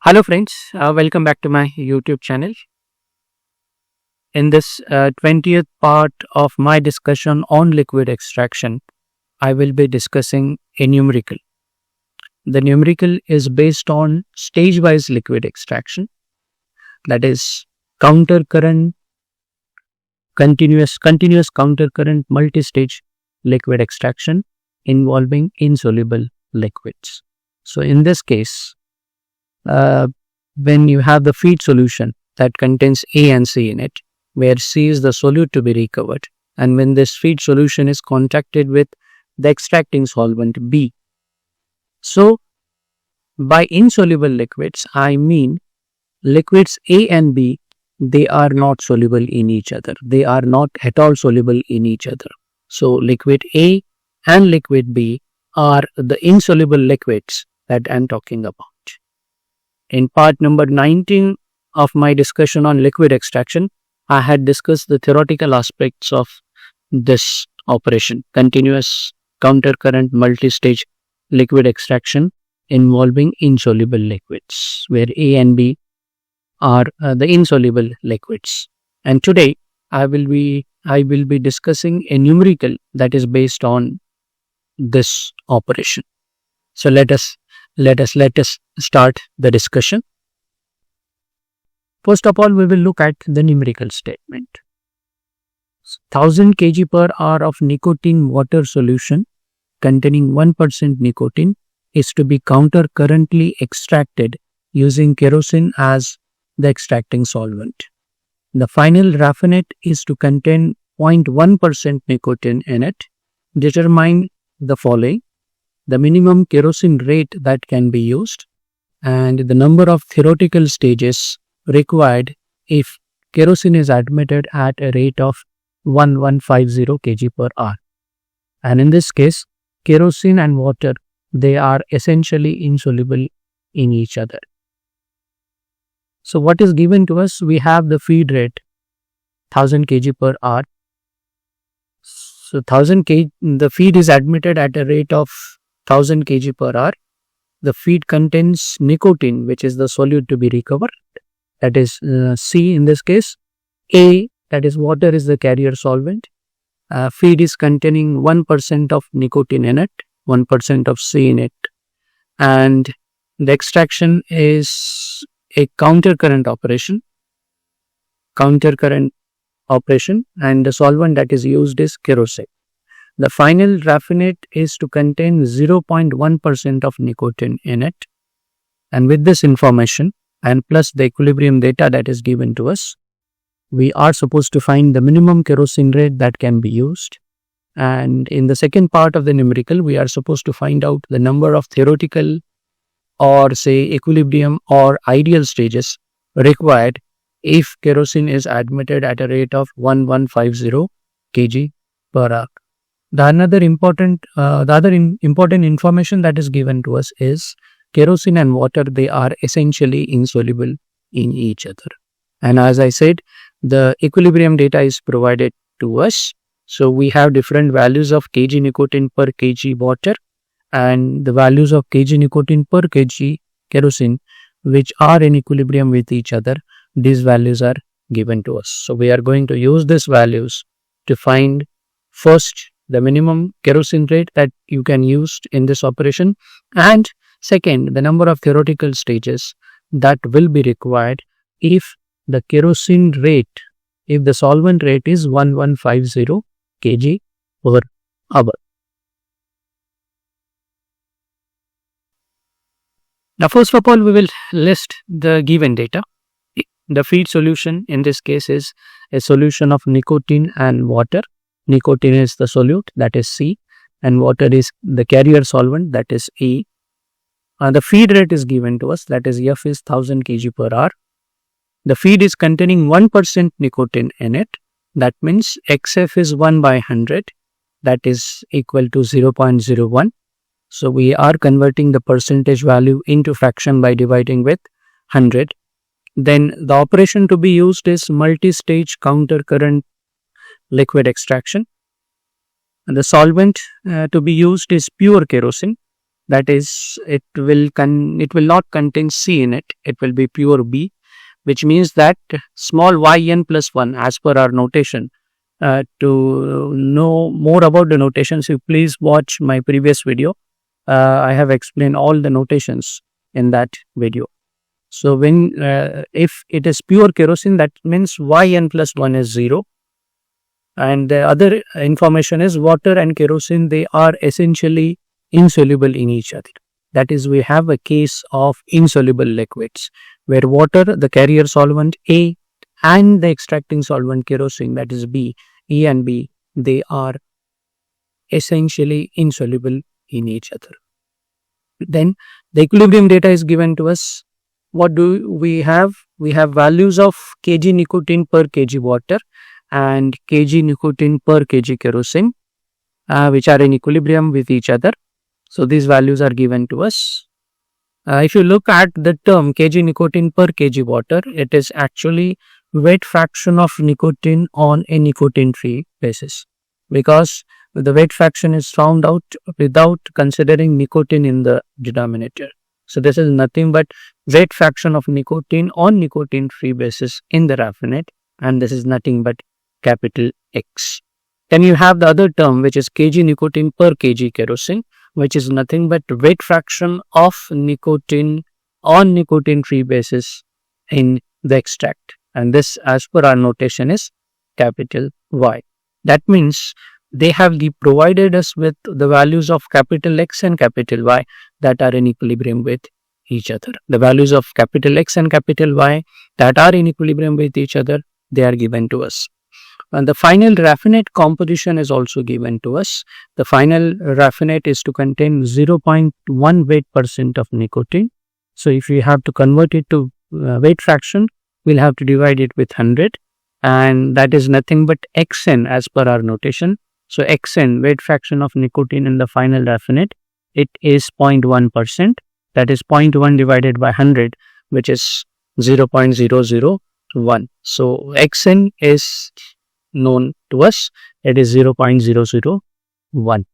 Hello friends, welcome back to my YouTube channel. In this 20th part of my discussion on liquid extraction, I will be discussing a numerical. The numerical is based on stage-wise liquid extraction, that is counter current, continuous counter current multi-stage liquid extraction involving insoluble liquids. So in this case, when you have the feed solution that contains A and C in it, where C is the solute to be recovered, and when this feed solution is contacted with the extracting solvent B. So, by insoluble liquids, I mean liquids A and B, they are not soluble in each other. They are not at all soluble in each other. So, liquid A and liquid B are the insoluble liquids that I am talking about. In part number 19 of my discussion on liquid extraction, I had discussed the theoretical aspects of this operation, continuous countercurrent multi-stage liquid extraction involving insoluble liquids, where A and B are the insoluble liquids. And today I will be discussing a numerical that is based on this operation. So let us start the discussion. First of all, we will look at the numerical statement. 1000 kg per hour of nicotine water solution containing 1% nicotine is to be counter currently extracted using kerosene as the extracting solvent. The final raffinate is to contain 0.1% nicotine in it. Determine the following: the minimum kerosene rate that can be used, and the number of theoretical stages required if kerosene is admitted at a rate of 1150 kg per hour. And in this case, kerosene and water, they are essentially insoluble in each other. So what is given to us? We have the feed rate 1000 kg per hour. So 1000 kg, the feed is admitted at a rate of 1000 kg per hour. The feed contains nicotine, which is the solute to be recovered, that is C in this case. A, that is water, is the carrier solvent. Feed is containing 1% of nicotine in it, 1% of C in it, and the extraction is a counter current operation, and the solvent that is used is kerosene. The final raffinate is to contain 0.1% of nicotine in it. And with this information and plus the equilibrium data that is given to us, we are supposed to find the minimum kerosene rate that can be used. And in the second part of the numerical, we are supposed to find out the number of theoretical or say equilibrium or ideal stages required if kerosene is admitted at a rate of 1150 kg per hour. The other important information that is given to us is kerosene and water, they are essentially insoluble in each other. And as I said, the equilibrium data is provided to us. So we have different values of kg nicotine per kg water and the values of kg nicotine per kg kerosene, which are in equilibrium with each other. These values are given to us. So we are going to use these values to find first the minimum kerosene rate that you can use in this operation, and second, the number of theoretical stages that will be required if the kerosene rate, if the solvent rate is 1150 kg per hour. Now, first of all, we will list the given data. The feed solution in this case is a solution of nicotine and water. Nicotine is the solute, that is C, and water is the carrier solvent, that is E. The feed rate is given to us, that is F is 1000 kg per hour. The feed is containing 1% nicotine in it. That means XF is 1 by 100, that is equal to 0.01. So we are converting the percentage value into fraction by dividing with 100. Then the operation to be used is multi-stage counter current liquid extraction. And the solvent to be used is pure kerosene. that is, it will not contain C in it. It will be pure B, which means that small yn plus 1 as per our notation. To know more about the notations, you please watch my previous video. I have explained all the notations in that video. So when if it is pure kerosene, that means yn plus 1 is 0. And the other information is water and kerosene, they are essentially insoluble in each other. That is, we have a case of insoluble liquids where water, the carrier solvent A, and the extracting solvent kerosene, that is B, E and B, they are essentially insoluble in each other. Then the equilibrium data is given to us. What do we have? We have values of kg nicotine per kg water and kg nicotine per kg kerosene, which are in equilibrium with each other. So these values are given to us. If you look at the term kg nicotine per kg water, it is actually weight fraction of nicotine on a nicotine-free basis, because the weight fraction is found out without considering nicotine in the denominator. So this is nothing but weight fraction of nicotine on nicotine-free basis in the raffinate, and this is nothing but capital X. Then you have the other term, which is kg nicotine per kg kerosene, which is nothing but weight fraction of nicotine on nicotine-free basis in the extract. And this, as per our notation, is capital Y. That means they have provided us with the values of capital X and capital Y that are in equilibrium with each other. The values of capital X and capital Y that are in equilibrium with each other, they are given to us. And the final raffinate composition is also given to us. The final raffinate is to contain 0.1 weight% of nicotine. So if we have to convert it to weight fraction, we'll have to divide it with 100, and that is nothing but Xn as per our notation. So Xn, weight fraction of nicotine in the final raffinate, it is 0.1%. That is 0.1 divided by 100, which is 0.001. So Xn is known to us, it is 0.001.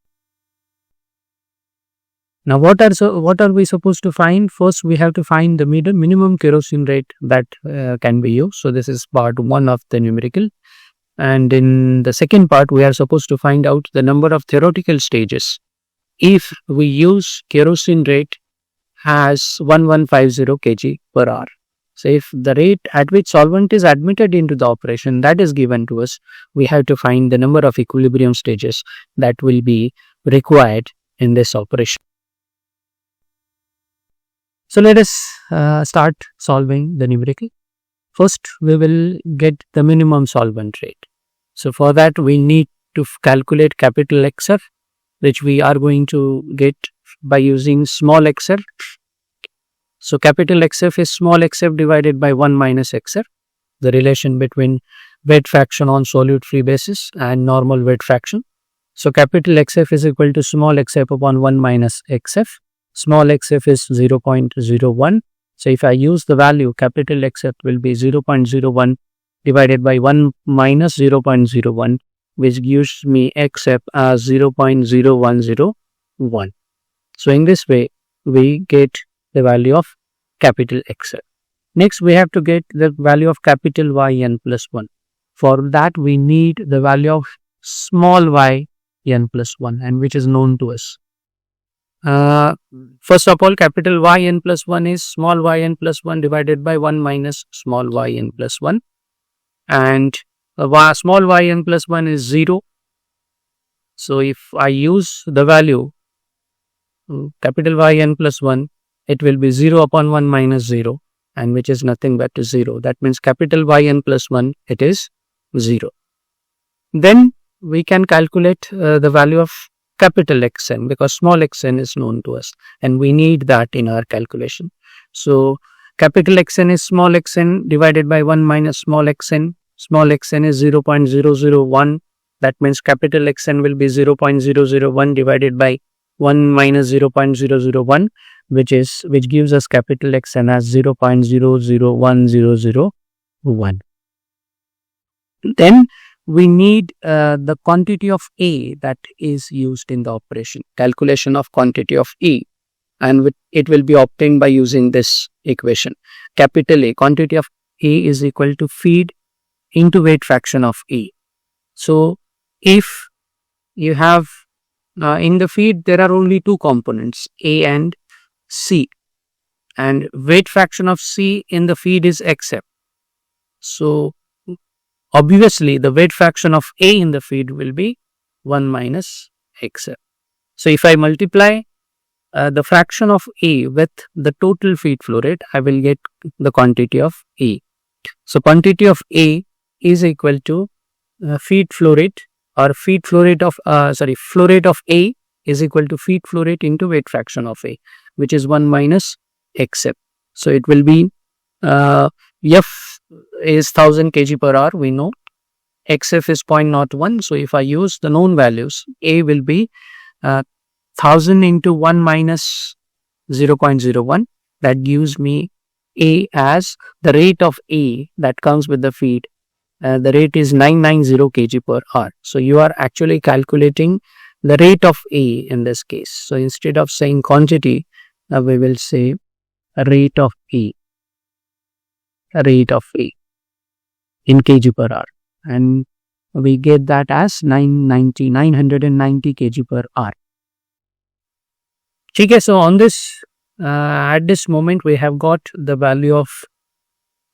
Now what are we supposed to find? First, we have to find the minimum kerosene rate that can be used. So this is part 1 of the numerical. And in the second part, we are supposed to find out the number of theoretical stages if we use kerosene rate as 1150 kg per hour. So if the rate at which solvent is admitted into the operation, that is given to us, we have to find the number of equilibrium stages that will be required in this operation. So let us start solving the numerical. First, we will get the minimum solvent rate. So for that, we need to calculate capital XF, which we are going to get by using small xf. So capital XF is small xf divided by 1 minus xf, the relation between weight fraction on solute free basis and normal weight fraction. So capital XF is equal to small xf upon 1 minus xf. Small xf is 0.01. So if I use the value, capital XF will be 0.01 divided by 1 minus 0.01, which gives me xf as 0.0101. So in this way, we get the value of capital XF. Next, we have to get the value of capital Yn plus 1. For that, we need the value of small yn plus 1, and which is known to us. First of all, capital Yn plus 1 is small yn plus 1 divided by 1 minus small yn plus 1, and small yn plus 1 is 0. So if I use the value capital Yn plus 1, it will be 0 upon 1 minus 0, and which is nothing but 0. That means capital Yn plus 1, it is 0. Then we can calculate the value of capital Xn, because small xn is known to us and we need that in our calculation. So capital Xn is small xn divided by 1 minus small xn. Small xn is 0.001. That means capital Xn will be 0.001 divided by 1 minus 0.001, which gives us capital Xn as 0.001001. Then we need the quantity of A that is used in the operation, calculation of quantity of E. and it will be obtained by using this equation. Capital A, quantity of A is equal to feed into weight fraction of A. So if you have in the feed there are only two components, A and C, and weight fraction of C in the feed is XF. So obviously the weight fraction of A in the feed will be 1 minus XF. So if I multiply the fraction of A with the total feed flow rate, I will get the quantity of A. So quantity of A is equal to feed flow rate, or feed flow rate of flow rate of A is equal to feed flow rate into weight fraction of A, which is 1 minus XF. So it will be F is 1000 kg per hour, we know. XF is 0.01. So if I use the known values, A will be 1000 into 1 minus 0.01. That gives me A as the rate of A that comes with the feed. The rate is 990 kg per hour. So you are actually calculating the rate of A in this case. So instead of saying quantity, we will say rate of A. Rate of A in kg per hour. And we get that as 990 kg per hour. Okay, so on this, at this moment, we have got the value of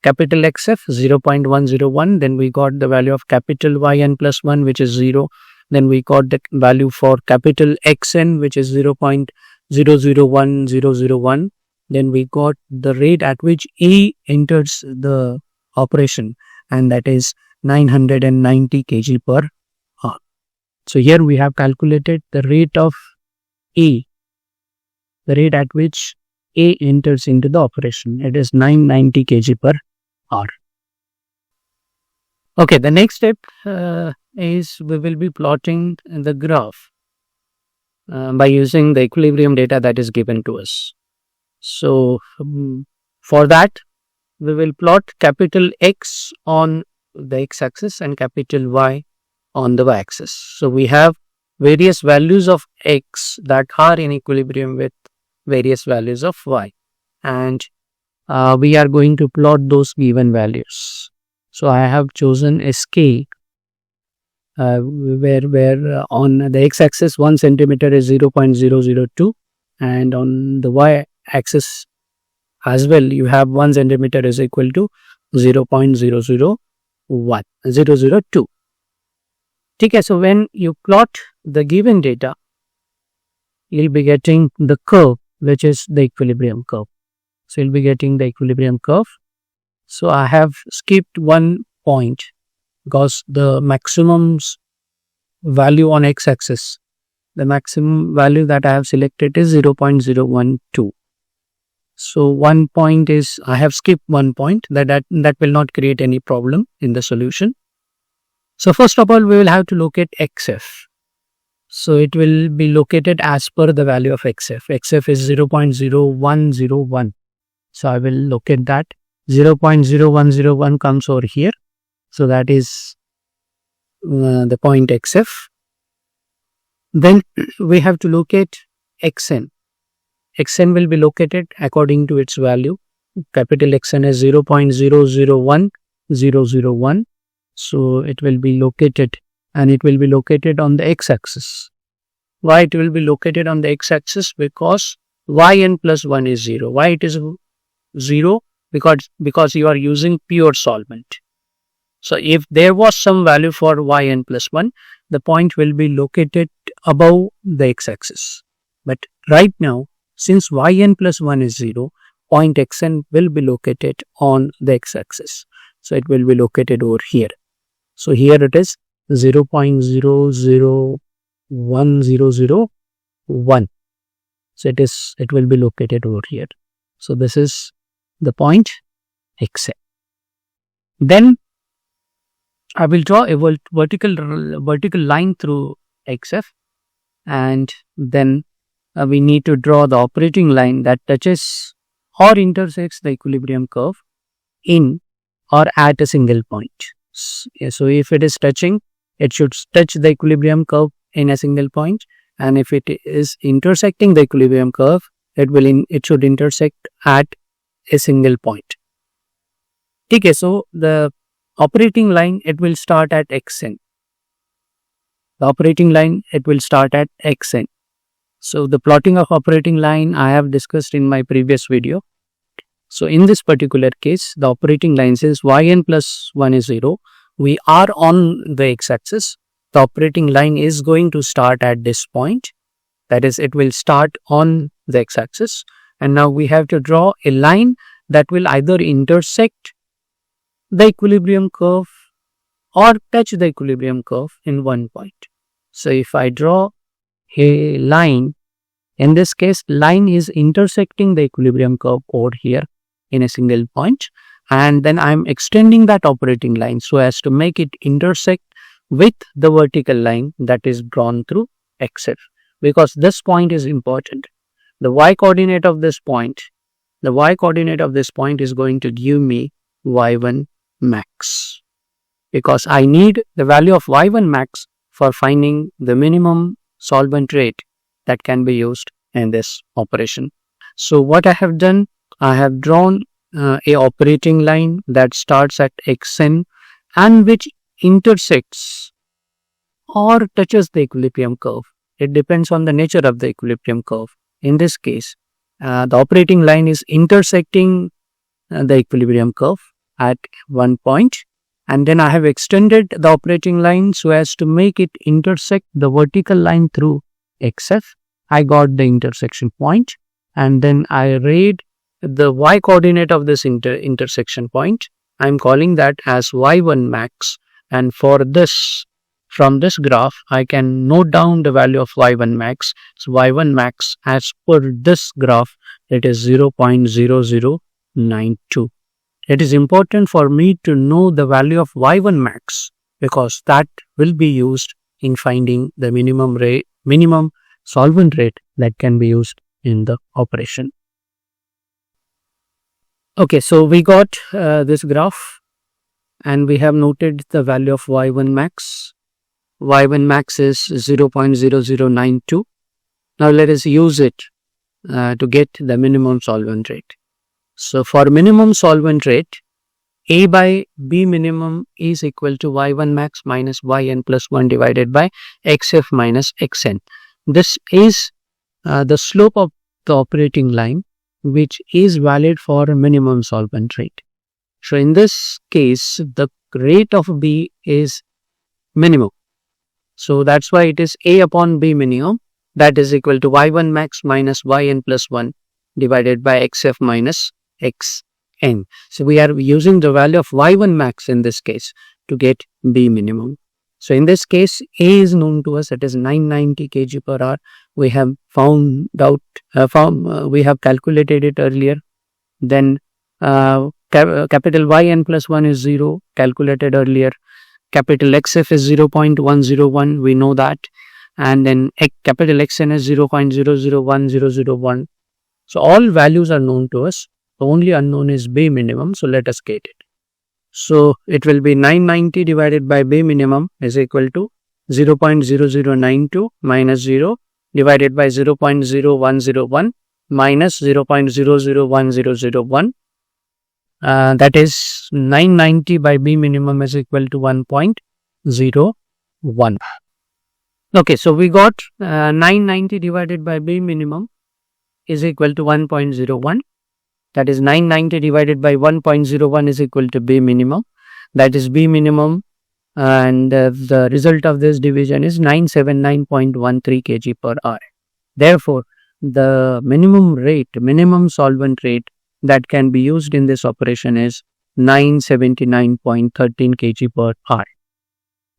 capital XF 0.101. Then we got the value of capital YN plus 1, which is 0. Then we got the value for capital XN, which is 0.001001. Then we got the rate at which A enters the operation, and that is 990 kg per hour. So here we have calculated the rate of A, the rate at which A enters into the operation. It is 990 kg per hour. Okay, the next step is we will be plotting the graph by using the equilibrium data that is given to us. So for that, we will plot capital X on the x-axis and capital Y on the y-axis. So we have various values of X that are in equilibrium with various values of Y, and we are going to plot those given values. So I have chosen SK where on the x-axis 1 centimeter is 0.002, and on the y-axis as well you have 1 centimeter is equal to 0.002. Okay, so when you plot the given data, you'll be getting the curve, which is the equilibrium curve. So you'll be getting the equilibrium curve. So I have skipped one point because the maximum value on x-axis, the maximum value that I have selected is 0.012. So one point is, I have skipped one point that will not create any problem in the solution. So first of all, we will have to locate XF. So it will be located as per the value of XF. XF is 0.0101. So I will locate that. 0.0101 comes over here. So that is the point XF. Then we have to locate XN. XN will be located according to its value. Capital XN is 0.001001. So it will be located, and it will be located on the x-axis. Why it will be located on the x-axis? Because yn plus 1 is 0. Why it is 0? Because you are using pure solvent. So if there was some value for yn plus 1, the point will be located above the x-axis. But right now, since yn plus 1 is 0, point xn will be located on the x-axis. So it will be located over here. So here it is 0.001001. So it will be located over here. So this is the point xn. Then I will draw a vertical line through xf, and then we need to draw the operating line that touches or intersects the equilibrium curve in or at a single point. So if it is touching, it should touch the equilibrium curve in a single point, and if it is intersecting the equilibrium curve, it should intersect at a single point. Okay, so the operating line, it will start at xn. The operating line, it will start at xn. So the plotting of operating line I have discussed in my previous video. So in this particular case, the operating line says yn plus 1 is 0. We are on the x-axis. The operating line is going to start at this point. That is, it will start on the x-axis. And now we have to draw a line that will either intersect the equilibrium curve or touch the equilibrium curve in one point. So if I draw a line, in this case, line is intersecting the equilibrium curve over here in a single point, and then I am extending that operating line so as to make it intersect with the vertical line that is drawn through xf, because this point is important. The y coordinate of this point is going to give me y1 max, because I need the value of y1 max for finding the minimum solvent rate that can be used in this operation. So what I have done, I have drawn a operating line that starts at xn and which intersects or touches the equilibrium curve. It depends on the nature of the equilibrium curve. In this case, the operating line is intersecting the equilibrium curve at one point, and then I have extended the operating line so as to make it intersect the vertical line through xf. I got the intersection point, and then I read the y coordinate of this intersection point. I am calling that as y1 max, and for this, from this graph, I can note down the value of y1 max. So y1 max as per this graph, it is 0.0092. It is important for me to know the value of y1 max, because that will be used in finding the minimum solvent rate that can be used in the operation. Okay, so we got this graph and we have noted the value of y1 max. Y1 max is 0.0092. Now let us use it to get the minimum solvent rate. So for minimum solvent rate, A by B minimum is equal to y1 max minus yn plus 1 divided by xf minus xn. This is the slope of the operating line, which is valid for minimum solvent rate. So in this case, the rate of B is minimum. So that's why it is A upon B minimum, that is equal to y1 max minus yn plus 1 divided by xf minus xn. So we are using the value of y1 max in this case to get B minimum. So in this case, A is known to us, it is 990 kg per hour. We have we have calculated it earlier. Then capital Yn plus 1 is 0, calculated earlier. Capital XF is 0.101, we know that. And then capital Xn is 0.001001. So all values are known to us. The only unknown is B minimum. So let us get it. So it will be 990 divided by B minimum is equal to 0.0092 minus 0 divided by 0.0101 minus 0.001001. That is 990 by B minimum is equal to 1.01. Okay, so we got 990 divided by B minimum is equal to 1.01. That is 990 divided by 1.01 is equal to B minimum. That is B minimum, and the result of this division is 979.13 kg per hour. Therefore, the minimum solvent rate that can be used in this operation is 979.13 kg per hour.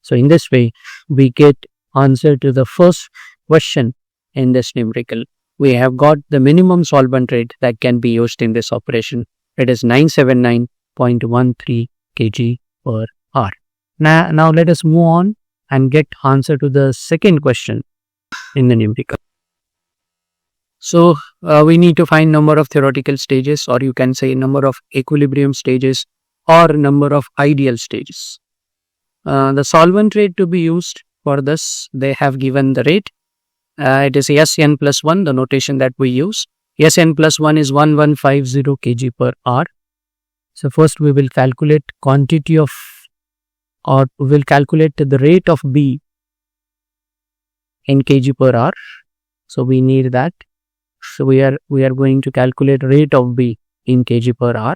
So in this way, we get answer to the first question in this numerical. We have got the minimum solvent rate that can be used in this operation. It is 979.13 kg per hour. Now let us move on and get answer to the second question in the numerical. So we need to find number of theoretical stages, or you can say number of equilibrium stages or number of ideal stages. The solvent rate to be used for this, they have given the rate. It is Sn plus 1, the notation that we use. Sn plus 1 is 1150 kg per hour. So first we will calculate quantity of, or we will calculate the rate of B in kg per hour. So we need that. So we are going to calculate rate of B in kg per hour,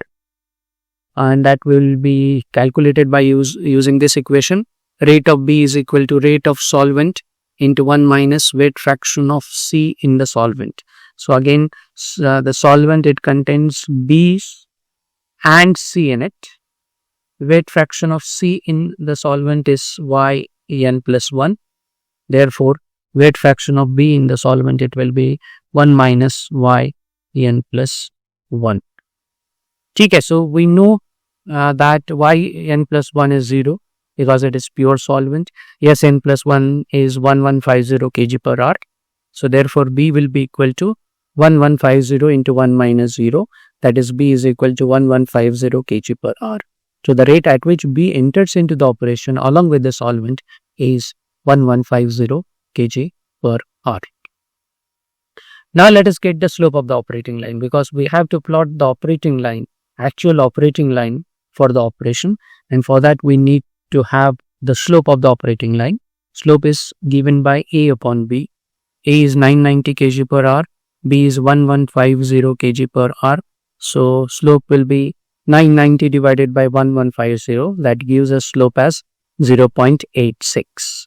and that will be calculated by using this equation. Rate of B is equal to rate of solvent into 1 minus weight fraction of C in the solvent. So again, the solvent, it contains B and C in it. Weight fraction of C in the solvent is yn plus 1. Therefore, weight fraction of B in the solvent, it will be 1 minus yn plus 1. Okay, so we know that yn plus 1 is 0 because it is pure solvent. Sn plus 1 is 1150 kg per hour. So therefore, B will be equal to 1150 into 1 minus 0. That is, B is equal to 1150 kg per hour. So the rate at which B enters into the operation along with the solvent is 1150 kg per hour. Now let us get the slope of the operating line, because we have to plot the operating line, actual operating line for the operation, and for that we need to have the slope of the operating line. Slope is given by A upon B. A is 990 kg per hour, B is 1150 kg per hour. So slope will be 990 divided by 1150. That gives us slope as 0.86.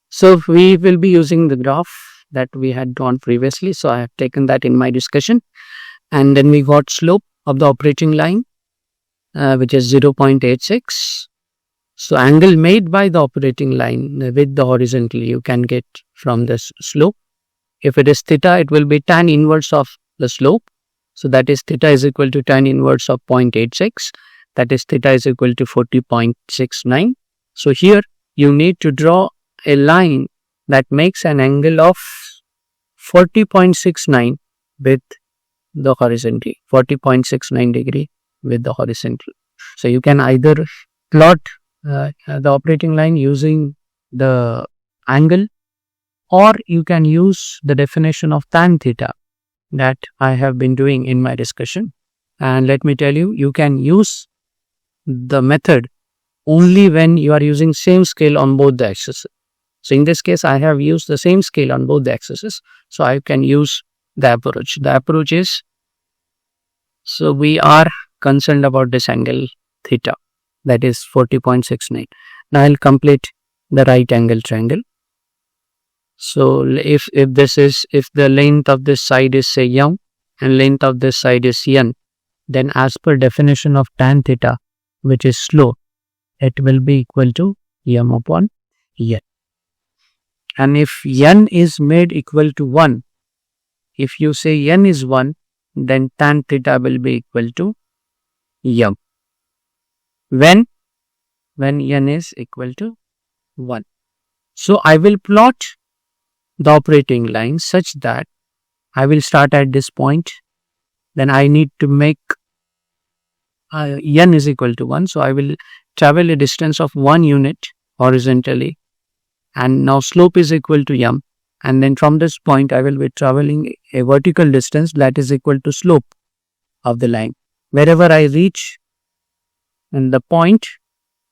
So we will be using the graph that we had drawn previously. So I have taken that in my discussion, and then we got slope of the operating line, which is 0.86. So angle made by the operating line with the horizontal you can get from this slope. If it is theta, it will be tan inverse of the slope. So that is theta is equal to tan inverse of 0.86. That is theta is equal to 40.69. So here you need to draw a line that makes an angle of 40.69 with the horizontal, 40.69 degree with the horizontal. So you can either plot the operating line using the angle, or you can use the definition of tan theta that I have been doing in my discussion. And let me tell you, you can use the method only when you are using same scale on both the axes. So in this case, I have used the same scale on both the axes. So I can use the approach. The approach is, so we are concerned about this angle theta, that is 40.69. Now I'll complete the right angle triangle. So if the length of this side is say m and length of this side is n, then as per definition of tan theta, which is slope, it will be equal to m upon n. And if n is made equal to 1, if you say n is 1, then tan theta will be equal to m. When n is equal to 1. So I will plot the operating line such that I will start at this point, then I need to make n is equal to 1. So I will travel a distance of 1 unit horizontally, and now slope is equal to m, and then from this point I will be traveling a vertical distance that is equal to slope of the line. Wherever I reach and the point,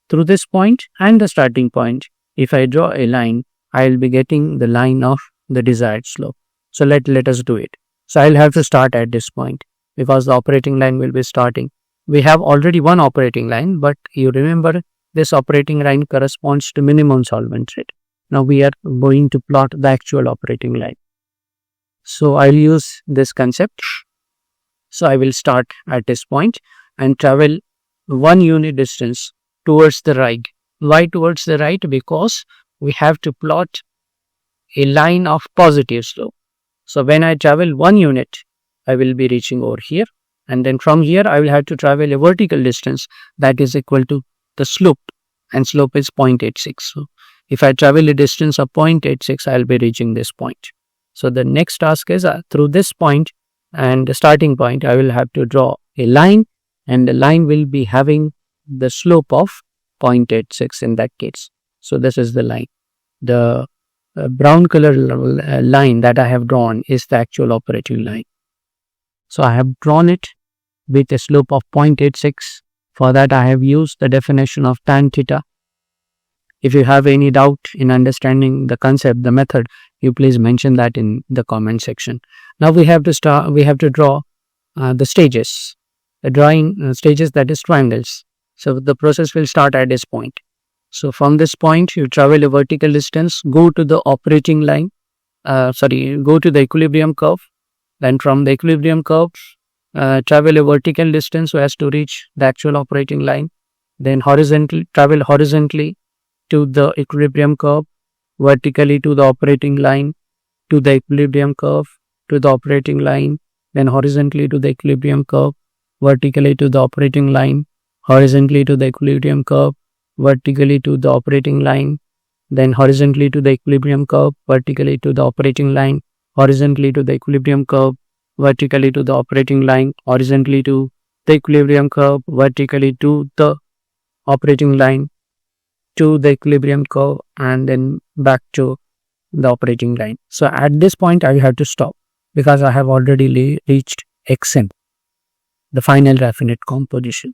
through this point and the starting point, if I draw a line, I will be getting the line of the desired slope. So let us do it. So I will have to start at this point because the operating line will be starting. We have already one operating line, but you remember this operating line corresponds to minimum solvent rate. Now we are going to plot the actual operating line. So I will use this concept. So I will start at this point and travel 1 unit distance towards the right. Why towards the right? Because we have to plot a line of positive slope. So when I travel 1 unit, I will be reaching over here, and then from here I will have to travel a vertical distance that is equal to the slope, and slope is 0.86. So if I travel a distance of 0.86, I will be reaching this point. So the next task is through this point and the starting point, I will have to draw a line, and the line will be having the slope of 0.86 in that case. So this is the line. The brown color line that I have drawn is the actual operating line. So I have drawn it with a slope of 0.86. For that I have used the definition of tan theta. If you have any doubt in understanding the concept, the method, you please mention that in the comment section. Now we have to draw the stages. The drawing stages, that is triangles. So the process will start at this point. So from this point you travel a vertical distance, go to the operating line, go to the equilibrium curve. Then from the equilibrium curve, travel a vertical distance so as to reach the actual operating line. Then travel horizontally to the equilibrium curve, vertically to the operating line, to the equilibrium curve, to the operating line, then horizontally to the equilibrium curve, vertically to the operating line, horizontally to the equilibrium curve, vertically to the operating line, then horizontally to the equilibrium curve, vertically to the operating line, horizontally to the equilibrium curve, vertically to the operating line, horizontally to the equilibrium curve, vertically to the operating line, to the equilibrium curve, and then back to the operating line. So at this point I have to stop because I have already reached Xn, the final raffinate composition.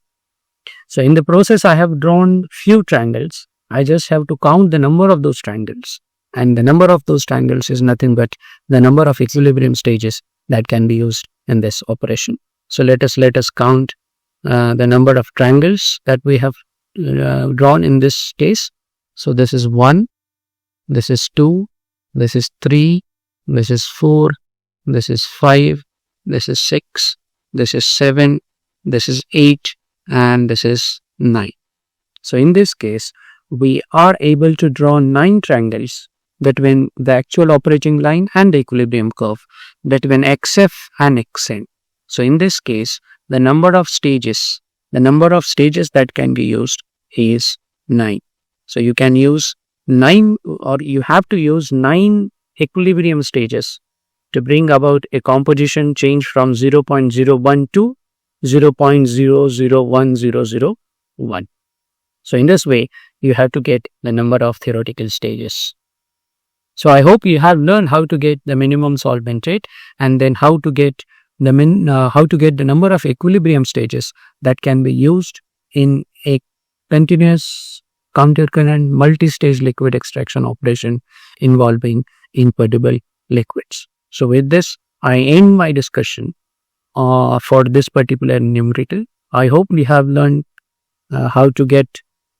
So in the process I have drawn few triangles. I just have to count the number of those triangles, and the number of those triangles is nothing but the number of equilibrium stages that can be used in this operation. So let us count the number of triangles that we have drawn in this case. So this is 1, this is 2, this is 3, this is 4, this is 5, this is 6, this is 7, this is 8, and this is 9. So in this case we are able to draw 9 triangles between the actual operating line and the equilibrium curve, between XF and XN. So in this case the number of stages that can be used is 9. So you can use 9, or you have to use 9 equilibrium stages to bring about a composition change from 0.01 to 0.001001. So in this way you have to get the number of theoretical stages. So I hope you have learned how to get the minimum solvent rate, and then how to get the number of equilibrium stages that can be used in a continuous countercurrent multi-stage liquid extraction operation involving impedible liquids. So with this I end my discussion for this particular numerical. I hope we have learned how to get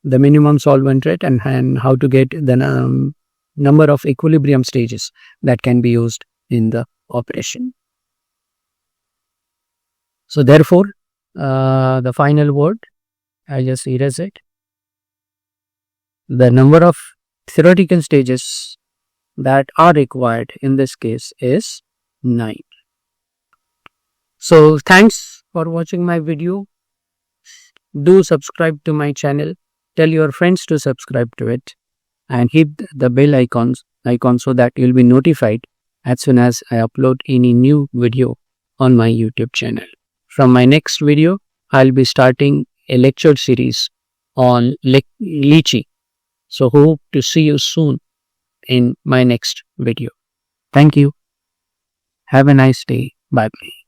the minimum solvent rate and how to get the number of equilibrium stages that can be used in the operation. So therefore the final word, I just erase it. The number of theoretical stages that are required in this case is 9. So thanks for watching my video. Do subscribe to my channel. Tell your friends to subscribe to it, and hit the bell icon so that you'll be notified as soon as I upload any new video on my YouTube channel. From my next video, I'll be starting a lecture series on lychee. So hope to see you soon in my next video. Thank you. Have a nice day. Bye bye.